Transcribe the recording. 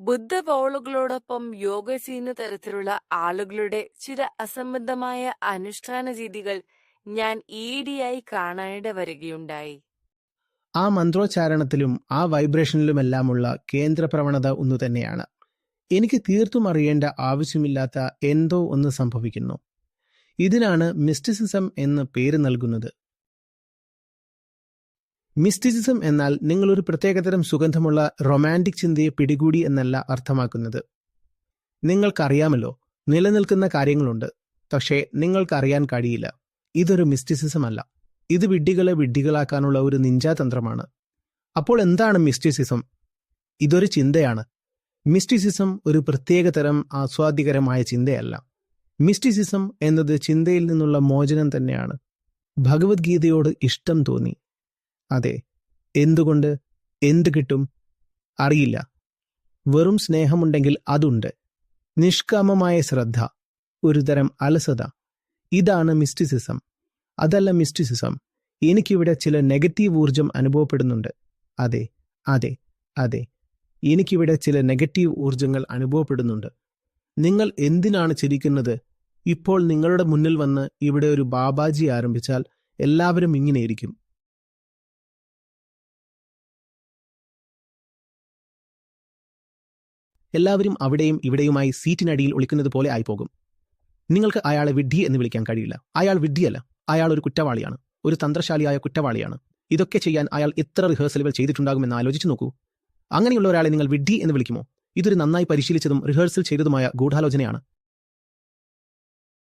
ബുദ്ധബൗളുകളോടൊപ്പം യോഗ ചെയ്യുന്ന തരത്തിലുള്ള ആളുകളുടെ ചില അസംബന്ധമായ അനുഷ്ഠാന രീതികൾ ഞാൻ ഈയിടെയായി കാണാനിട വരികയുണ്ടായി. ആ മന്ത്രോച്ചാരണത്തിലും ആ വൈബ്രേഷനിലുമെല്ലാമുള്ള കേന്ദ്ര പ്രവണത ഒന്നുതന്നെയാണ്. എനിക്ക് തീർത്തും അറിയേണ്ട ആവശ്യമില്ലാത്ത എന്തോ ഒന്ന് സംഭവിക്കുന്നു. ഇതിനാണ് മിസ്റ്റിസിസം എന്ന് പേര് നൽകുന്നത്. മിസ്റ്റിസിസം എന്നാൽ നിങ്ങളൊരു പ്രത്യേകതരം സുഗന്ധമുള്ള റൊമാൻറ്റിക് ചിന്തയെ പിടികൂടി എന്നല്ല അർത്ഥമാക്കുന്നത്. നിങ്ങൾക്കറിയാമല്ലോ, നിലനിൽക്കുന്ന കാര്യങ്ങളുണ്ട്, പക്ഷേ നിങ്ങൾക്കറിയാൻ കഴിയില്ല. ഇതൊരു മിസ്റ്റിസിസം അല്ല. ഇത് വിഡ്ഢികളെ വിഡ്ഢികളാക്കാനുള്ള ഒരു നിഞ്ചാതന്ത്രമാണ്. അപ്പോൾ എന്താണ് മിസ്റ്റിസിസം? ഇതൊരു ചിന്തയാണ്. മിസ്റ്റിസിസം ഒരു പ്രത്യേകതരം ആസ്വാദ്യകരമായ ചിന്തയല്ല. മിസ്റ്റിസിസം എന്നത് ചിന്തയിൽ നിന്നുള്ള മോചനം തന്നെയാണ്. ഭഗവത്ഗീതയോട് ഇഷ്ടം തോന്നി. അതെ, എന്തുകൊണ്ട്? എന്ത് കിട്ടും? അറിയില്ല. വെറും സ്നേഹമുണ്ടെങ്കിൽ അതുണ്ട്. നിഷ്കാമമായ ശ്രദ്ധ, ഒരുതരം അലസത. ഇതാണ് മിസ്റ്റിസിസം. അതല്ല മിസ്റ്റിസിസം. എനിക്കിവിടെ ചില നെഗറ്റീവ് ഊർജം അനുഭവപ്പെടുന്നുണ്ട്. അതെ അതെ അതെ എനിക്കിവിടെ ചില നെഗറ്റീവ് ഊർജങ്ങൾ അനുഭവപ്പെടുന്നുണ്ട്. നിങ്ങൾ എന്തിനാണ് ചിരിക്കുന്നത്? ഇപ്പോൾ നിങ്ങളുടെ മുന്നിൽ വന്ന് ഇവിടെ ഒരു ബാബാജി ആരംഭിച്ചാൽ എല്ലാവരും ഇങ്ങനെയിരിക്കും. എല്ലാവരും അവിടെയും ഇവിടെയുമായി സീറ്റിനടിയിൽ ഒളിക്കുന്നത് പോലെ ആയിപ്പോകും. നിങ്ങൾക്ക് അയാളെ വിഡ്ഢി എന്ന് വിളിക്കാൻ കഴിയില്ല. അയാൾ വിഡ്ഢിയല്ല, അയാൾ ഒരു കുറ്റവാളിയാണ്, ഒരു തന്ത്രശാലിയായ കുറ്റവാളിയാണ്. ഇതൊക്കെ ചെയ്യാൻ അയാൾ എത്ര റിഹേഴ്സലുകൾ ചെയ്തിട്ടുണ്ടാകുമെന്ന് ആലോചിച്ചു നോക്കൂ. അങ്ങനെയുള്ള ഒരാളെ നിങ്ങൾ വിഡ്ഢി എന്ന് വിളിക്കുമോ? ഇതൊരു നന്നായി പരിശീലിച്ചതും റിഹേഴ്സൽ ചെയ്തതുമായ ഗൂഢാലോചനയാണ്.